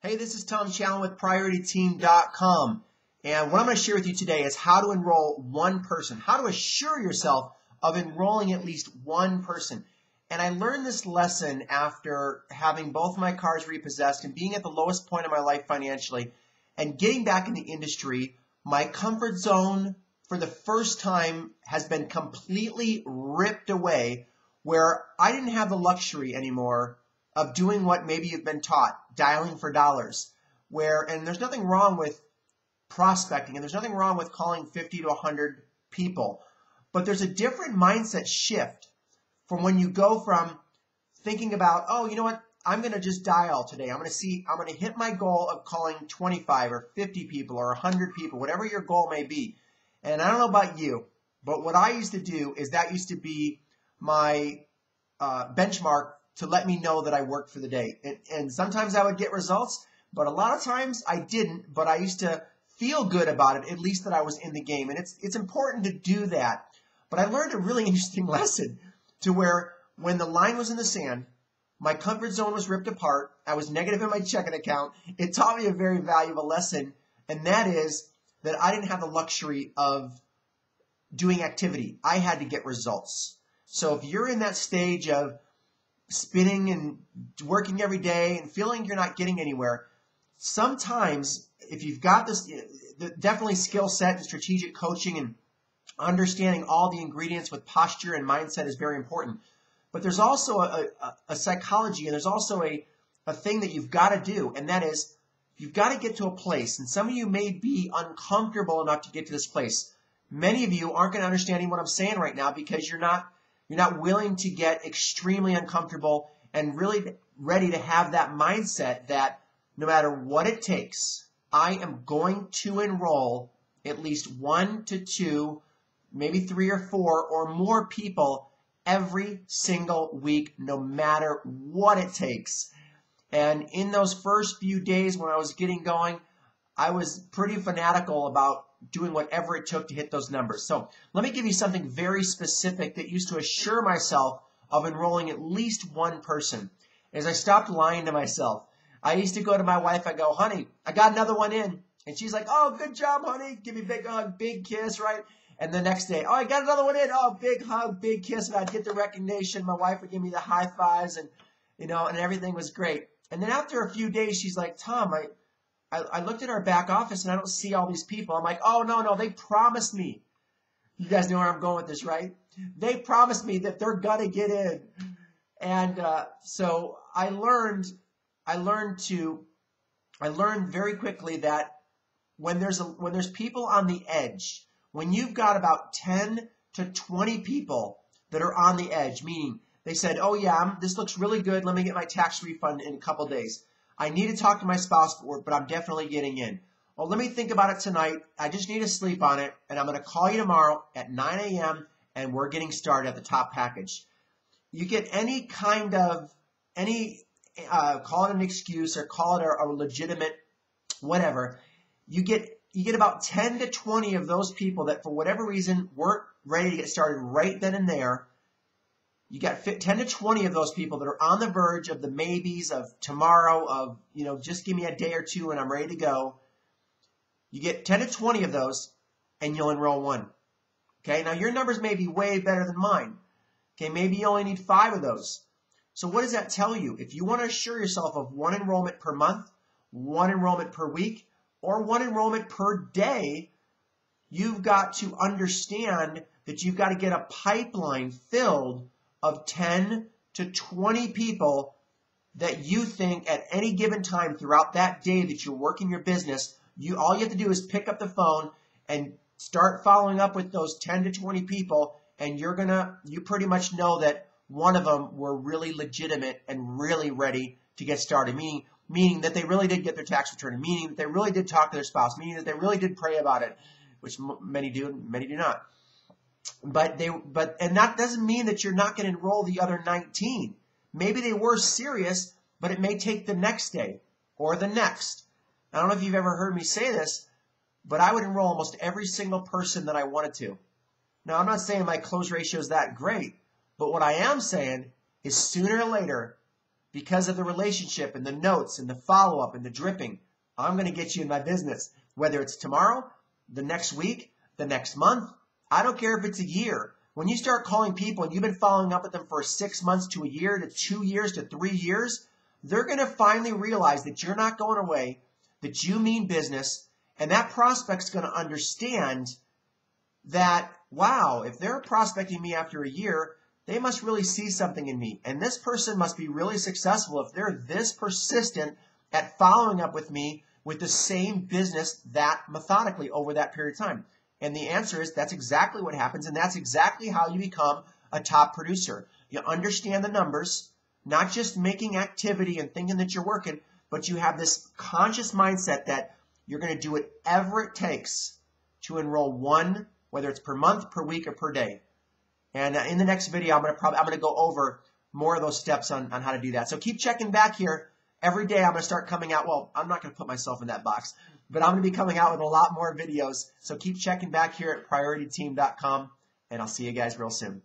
Hey, this is Challan with PriorityTeam.com, and what I'm going to share with you today is how to enroll one person, how to assure yourself of enrolling at least one person. And I learned this lesson after having both my cars repossessed and being at the lowest point of my life financially and getting back in the industry. My comfort zone for the first time has been completely ripped away, where I didn't have the luxury anymore of doing what maybe you've been taught, dialing for dollars, and there's nothing wrong with prospecting and there's nothing wrong with calling 50 to 100 people, but there's a different mindset shift from when you go from thinking about, oh, you know what, I'm going to just dial today. I'm going to hit my goal of calling 25 or 50 people or 100 people, whatever your goal may be. And I don't know about you, but what I used to do is that used to be my benchmark to let me know that I worked for the day. And sometimes I would get results, but a lot of times I didn't, but I used to feel good about it, at least that I was in the game. And it's important to do that. But I learned a really interesting lesson to where when the line was in the sand, my comfort zone was ripped apart, I was negative in my checking account, it taught me a very valuable lesson, and that is that I didn't have the luxury of doing activity. I had to get results. So if you're in that stage of spinning and working every day and feeling you're not getting anywhere, sometimes if you've got this, definitely skill set and strategic coaching and understanding all the ingredients with posture and mindset is very important. But there's also a psychology, and there's also a thing that you've got to do, and that is you've got to get to a place. And some of you may be uncomfortable enough to get to this place. Many of you aren't going to understand even what I'm saying right now because you're not willing to get extremely uncomfortable and really ready to have that mindset that no matter what it takes, I am going to enroll at least 1 to 2, maybe 3 or 4 or more people every single week, no matter what it takes. And in those first few days when I was getting going, I was pretty fanatical about doing whatever it took to hit those numbers. So let me give you something very specific that used to assure myself of enrolling at least one person. As I stopped lying to myself, I used to go to my wife, I go, honey, I got another one in. And she's like, oh, good job, honey. Give me a big hug, big kiss, right? And the next day, oh, I got another one in. Oh, big hug, big kiss. And I'd get the recognition. My wife would give me the high fives and, and everything was great. And then after a few days, she's like, Tom, I looked at our back office and I don't see all these people. I'm like, oh, no, they promised me. You guys know where I'm going with this, right? They promised me that they're going to get in. And so I learned very quickly that when there's people on the edge, when you've got about 10 to 20 people that are on the edge, meaning they said, oh, yeah, this looks really good. Let me get my tax refund in a couple days. I need to talk to my spouse, but I'm definitely getting in. Well, let me think about it tonight. I just need to sleep on it, and I'm going to call you tomorrow at 9 a.m., and we're getting started at the top package. You get any kind of, call it an excuse or call it a legitimate whatever. You get about 10 to 20 of those people that for whatever reason weren't ready to get started right then and there. You got 10 to 20 of those people that are on the verge of the maybes of tomorrow of, just give me a day or two and I'm ready to go. You get 10 to 20 of those and you'll enroll one. Okay, now your numbers may be way better than mine. Okay, maybe you only need 5 of those. So what does that tell you? If you want to assure yourself of 1 enrollment per month, 1 enrollment per week, or 1 enrollment per day, you've got to understand that you've got to get a pipeline filled of 10 to 20 people that you think at any given time throughout that day that you're working your business, all you have to do is pick up the phone and start following up with those 10 to 20 people, and you pretty much know that one of them were really legitimate and really ready to get started, meaning that they really did get their tax return, meaning that they really did talk to their spouse, meaning that they really did pray about it, which many do and many do not. And that doesn't mean that you're not going to enroll the other 19. Maybe they were serious, but it may take the next day or the next. I don't know if you've ever heard me say this, but I would enroll almost every single person that I wanted to. Now, I'm not saying my close ratio is that great, but what I am saying is sooner or later, because of the relationship and the notes and the follow-up and the dripping, I'm going to get you in my business. Whether it's tomorrow, the next week, the next month, I don't care if it's a year. When you start calling people and you've been following up with them for 6 months to a year to 2 years to 3 years, they're going to finally realize that you're not going away, that you mean business, and that prospect's going to understand that, wow, if they're prospecting me after a year, they must really see something in me. And this person must be really successful if they're this persistent at following up with me with the same business that methodically over that period of time. And the answer is that's exactly what happens, and that's exactly how you become a top producer. You understand the numbers, not just making activity and thinking that you're working, but you have this conscious mindset that you're going to do whatever it takes to enroll one, whether it's per month, per week, or per day. And in the next video, I'm going to go over more of those steps on how to do that. So keep checking back here. Every day I'm going to start coming out. Well, I'm not going to put myself in that box, but I'm going to be coming out with a lot more videos. So keep checking back here at PriorityTeam.com, and I'll see you guys real soon.